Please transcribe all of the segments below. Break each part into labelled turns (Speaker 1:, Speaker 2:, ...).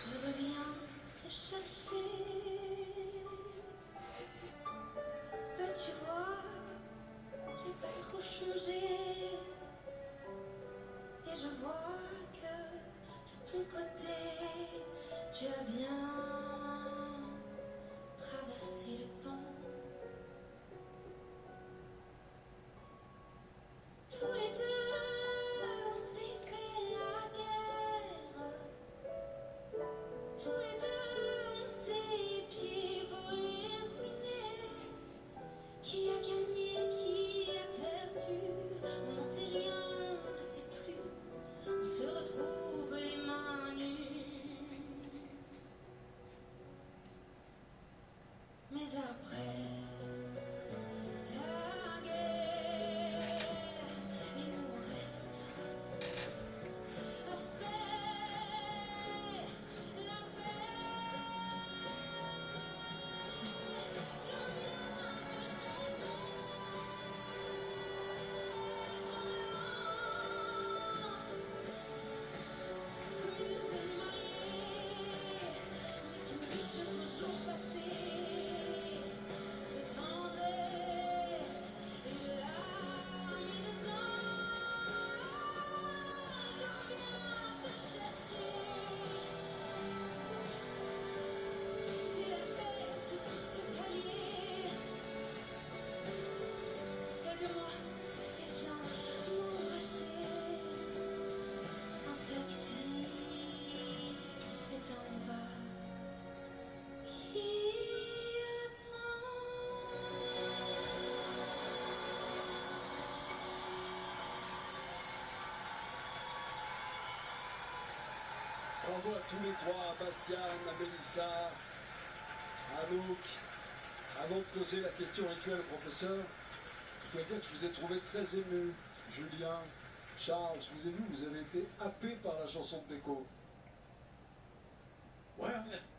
Speaker 1: Je reviens te chercher. Bah tu vois, j'ai pas trop changé. Et je vois que de ton côté, tu as bien traversé le temps. Tous les deux, on s'est fait la guerre. Tous les deux, on s'est épiés, volés, ruinés. Qui a gagné, qui a perdu? On n'en sait rien, on ne sait plus. On se retrouve les mains nues. Mais après la guerre, il nous reste la paix, la paix. Je viens te chercher, comme une jeune mariée, tout riche de jours passés, de tendresse et de larmes et de temps. Je viens te chercher. J'ai la tête sur ce palier. Aide-moi et viens m'embrasser. Un taxi est en bas qui attend.
Speaker 2: Bravo à tous les trois, Bastien, à Mélissa, à Anouk. Avant de poser la question rituelle au professeur, je dois dire que je vous ai trouvé très ému. Julien, Charles, je vous ai vu, vous avez été happé par la chanson de Beko. Ouais,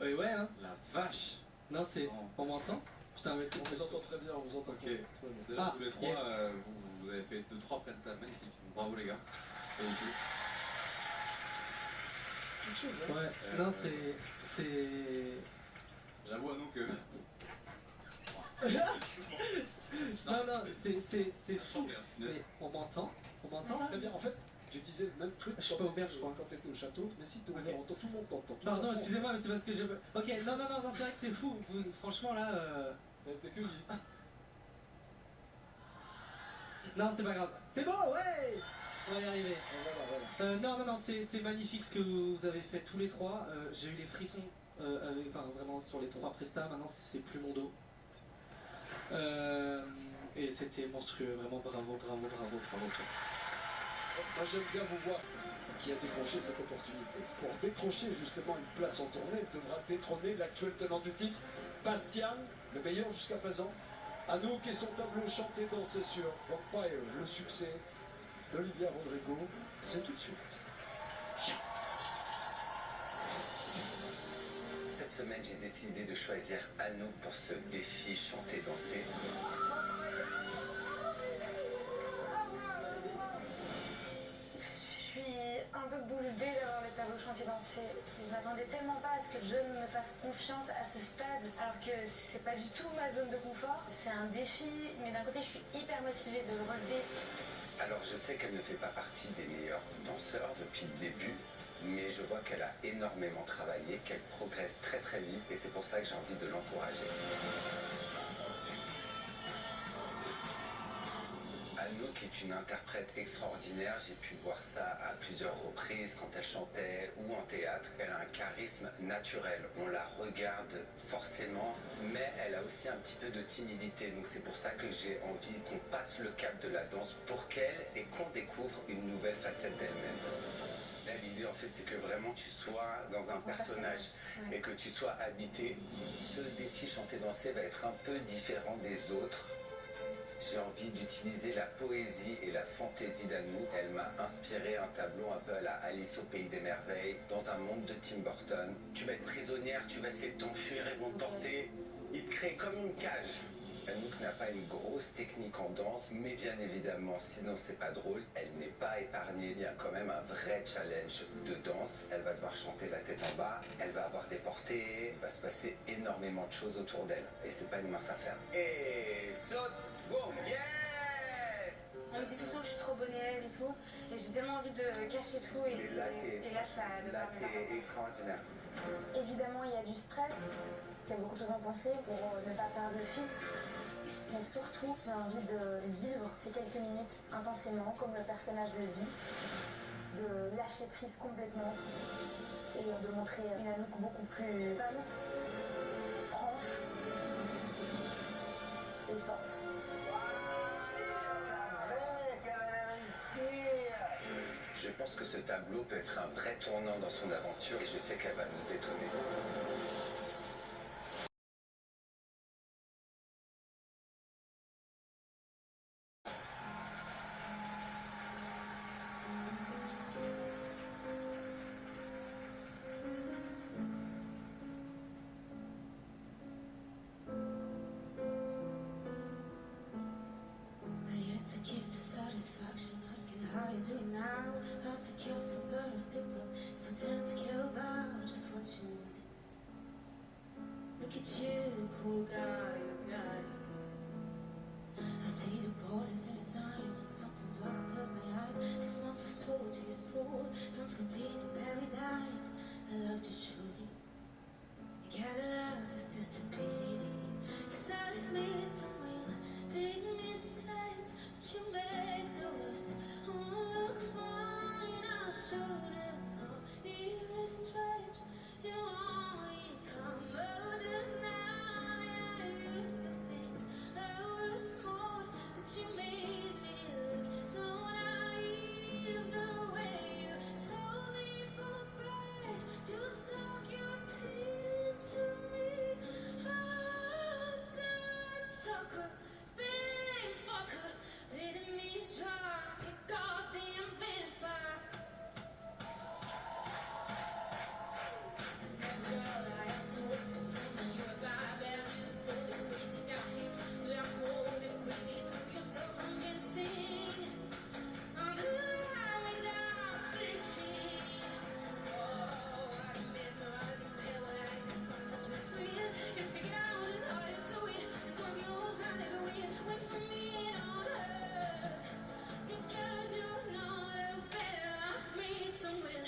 Speaker 3: Ouais, hein.
Speaker 2: la vache.
Speaker 3: Non, c'est. On m'entend? Putain, mais.
Speaker 2: On vous entend très bien, on vous entend.
Speaker 4: Ok.
Speaker 2: Très bien.
Speaker 4: Déjà,
Speaker 3: Ah,
Speaker 4: tous les trois,
Speaker 3: yes.
Speaker 4: vous avez fait 2-3 prestats magnifiques. Bravo les gars. Et les filles.
Speaker 2: C'est quelque chose, hein.
Speaker 3: Ouais, non, c'est.
Speaker 4: J'avoue à nous que.
Speaker 3: Non, c'est fou.
Speaker 4: Merde.
Speaker 3: Mais on m'entend? On m'entend là?
Speaker 2: Très bien, en fait, tu disais le même truc
Speaker 3: Je suis pas ouvert, je crois.
Speaker 2: quand t'étais au château, mais si t'es ouvert,
Speaker 3: Ok.
Speaker 2: tout le monde t'entend. Tout le
Speaker 3: Pardon,
Speaker 2: monde
Speaker 3: excusez-moi, mais c'est parce que je. Ok, non, c'est vrai que c'est fou. Franchement là.
Speaker 2: T'as été cueilli.
Speaker 3: Non, c'est pas grave. C'est bon, ouais! On va y arriver.
Speaker 2: Voilà.
Speaker 3: Non, c'est magnifique ce que vous avez fait tous les trois. J'ai eu les frissons, enfin vraiment sur les trois prestats. Maintenant, c'est plus mon dos. Et c'était monstrueux. Vraiment, bravo.
Speaker 2: Moi j'aime bien vous voir qui a décroché cette opportunité. Pour décrocher justement une place en tournée, il devra détrôner l'actuel tenant du titre, Bastien, le meilleur jusqu'à présent. Anouk et son tableau chanté dansé sur Vampire, le succès d'Olivia Rodrigo. C'est tout de suite.
Speaker 5: Cette semaine, j'ai décidé de choisir Anouk pour ce défi chanter-danser.
Speaker 6: Je suis un peu bouche bée d'avoir le tableau chanter-danser. Je m'attendais tellement pas à ce que John me fasse confiance à ce stade, alors que c'est pas du tout ma zone de confort. C'est un défi, mais d'un côté, je suis hyper motivée de le relever.
Speaker 5: Alors, je sais qu'elle ne fait pas partie des meilleurs danseurs depuis le début, mais je vois qu'elle a énormément travaillé, qu'elle progresse très très vite, et c'est pour ça que j'ai envie de l'encourager. Anouk est une interprète extraordinaire, j'ai pu voir ça à plusieurs reprises quand elle chantait ou en théâtre. Elle a un charisme naturel, on la regarde forcément, mais elle a aussi un petit peu de timidité, donc c'est pour ça que j'ai envie qu'on passe le cap de la danse pour qu'elle et qu'on découvre une nouvelle facette d'elle-même. Là, l'idée en fait c'est que vraiment tu sois dans un personnage
Speaker 6: Ouais.
Speaker 5: et que tu sois habité. Ce défi chanter-danser va être un peu différent des autres. J'ai envie d'utiliser la poésie et la fantaisie d'Anouk. Elle m'a inspiré un tableau un peu à la Alice au Pays des Merveilles, dans un monde de Tim Burton. Tu vas être prisonnière, tu vas essayer de t'enfuir, ils vont te porter. Ils te créent comme une cage. Anouk n'a pas une grosse technique en danse, mais bien évidemment, sinon c'est pas drôle, elle n'est pas épargnée. Il y a quand même un vrai challenge de danse. Elle va devoir chanter la tête en bas, elle va avoir des portées, il va se passer énormément de choses autour d'elle. Et c'est pas une mince affaire. Et saute, boum, yes!
Speaker 6: Elle me dit tout le temps que je suis trop bonne élève et tout, et j'ai tellement envie de casser tout, et là ça me permet pas.
Speaker 5: T'es extraordinaire.
Speaker 6: Évidemment, il y a du stress, il y a beaucoup de choses à penser pour ne pas perdre le fil. Mais surtout, j'ai envie de vivre ces quelques minutes intensément, comme le personnage le vit, de lâcher prise complètement et de montrer une Anouk beaucoup plus femme, franche et forte.
Speaker 5: Je pense que ce tableau peut être un vrai tournant dans son aventure et je sais qu'elle va nous étonner.
Speaker 1: I yet to give the satisfaction asking how you doing now. How to cast a lot of people pretend to care about just what you want. Look at you, cool guy, you got it. I see the borders in a diamond. Sometimes when I close my eyes, 6 months of torture, your soul, some forbidden paradise. I loved you truly. You gotta love is just stupidity. 'Cause I've made some real big mistakes, but you make the worst all look fine. I shouldn't know you were strange. You only come out at night. I used to think I was smart, but you made me look so naive. The way you told me for praise, you sunk your teeth to me. Oh, that sucker, fake fucker, leading me drunk, a goddamn vampire. Girl, I am too weak to see me. You're a bad music for the crazy. Got hate, do I hold them crazy till you're so convincing. I'm good without fiction. Oh, I'm mesmerizing, paralyzing, from touch with thrill. You figured out just how to do it. The God knows I never will. Went from me on her. Just 'cause you're not a better, I've made some real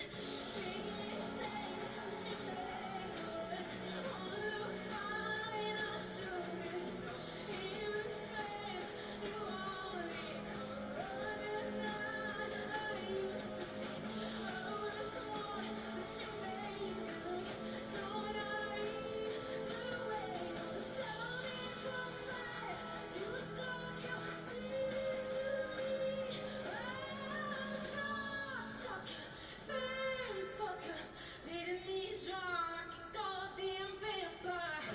Speaker 1: big mistakes, but you make the worst all look fine. I shouldn't know it was strange. You only come running out. I used to think I was smart, but you made me look so naive. The way you saw me from lies, you sunk your teeth to me. Sucker, fame fucker, leading me drunk, goddamn vampire.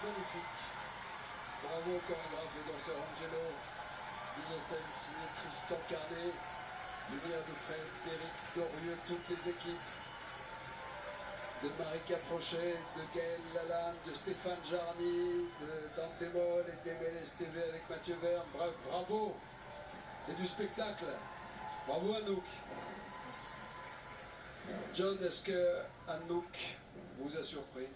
Speaker 2: Magnifique. Bravo au chorégraphe et danseur Angelo. Mise en scène signé Tristan Carnet. Lumière de Fred, Eric Dorieux, toutes les équipes. de Marika Prochet, de Gaël Lalanne, de Stéphane Jarny, de Dan Demol et d'MLS TV avec Mathieu Verne. Bref, bravo. C'est du spectacle. Bravo Anouk. John, est-ce que Anouk vous a surpris?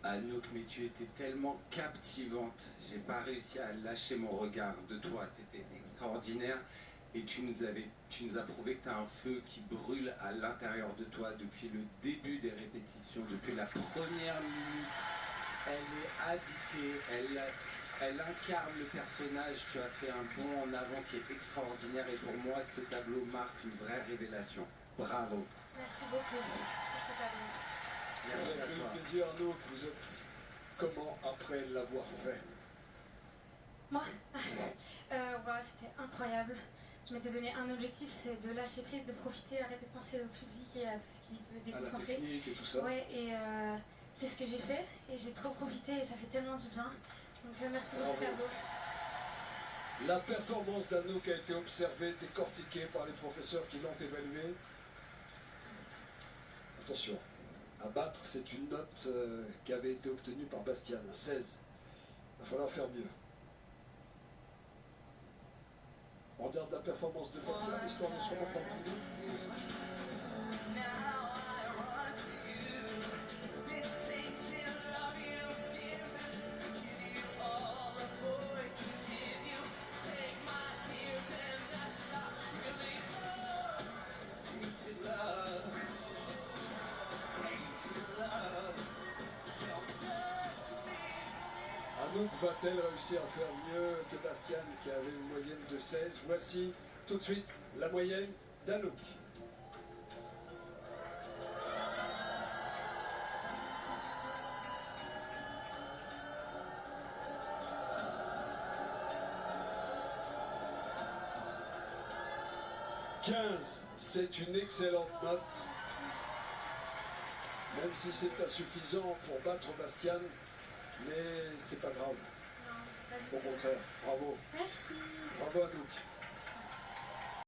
Speaker 5: Anouk, mais tu étais tellement captivante. J'ai pas réussi à lâcher mon regard de toi. Tu étais extraordinaire et tu nous as prouvé que tu as un feu qui brûle à l'intérieur de toi depuis le début des répétitions, depuis la première minute. Elle est habitée, elle incarne le personnage. Tu as fait un bond en avant qui est extraordinaire et pour moi, ce tableau marque une vraie révélation. Bravo.
Speaker 6: Merci beaucoup. Merci Pablo.
Speaker 2: Vous
Speaker 5: Merci
Speaker 2: avez
Speaker 5: à
Speaker 2: pris
Speaker 5: toi.
Speaker 2: le plaisir, Anouk. Vous êtes comment après l'avoir fait?
Speaker 6: Moi ouais, c'était incroyable. Je m'étais donné un objectif, c'est de lâcher prise, de profiter, arrêter de penser au public et à tout ce qui peut
Speaker 2: À la
Speaker 6: déconcentrer.
Speaker 2: technique et tout ça.
Speaker 6: Ouais, et c'est ce que j'ai fait et j'ai trop profité et ça fait tellement du bien. Donc merci pour ce
Speaker 2: Bravo.
Speaker 6: tableau.
Speaker 2: La performance d'Anouk a été observée, décortiquée par les professeurs qui l'ont évaluée. Attention, à battre, c'est une note qui avait été obtenue par Bastian, un 16. Il va falloir faire mieux. On regarde la performance de Bastian, l'histoire de se remonter dans le public. Anouk va-t-elle réussir à faire mieux que Bastian qui avait une moyenne de 16? Voici tout de suite la moyenne d'Anouk. « 15, c'est une excellente note. Même si c'est insuffisant pour battre Bastian, mais c'est pas grave.
Speaker 6: Non, vas-y,
Speaker 2: Au
Speaker 6: c'est bon.
Speaker 2: contraire, bravo.
Speaker 6: Merci.
Speaker 2: Bravo Anouk.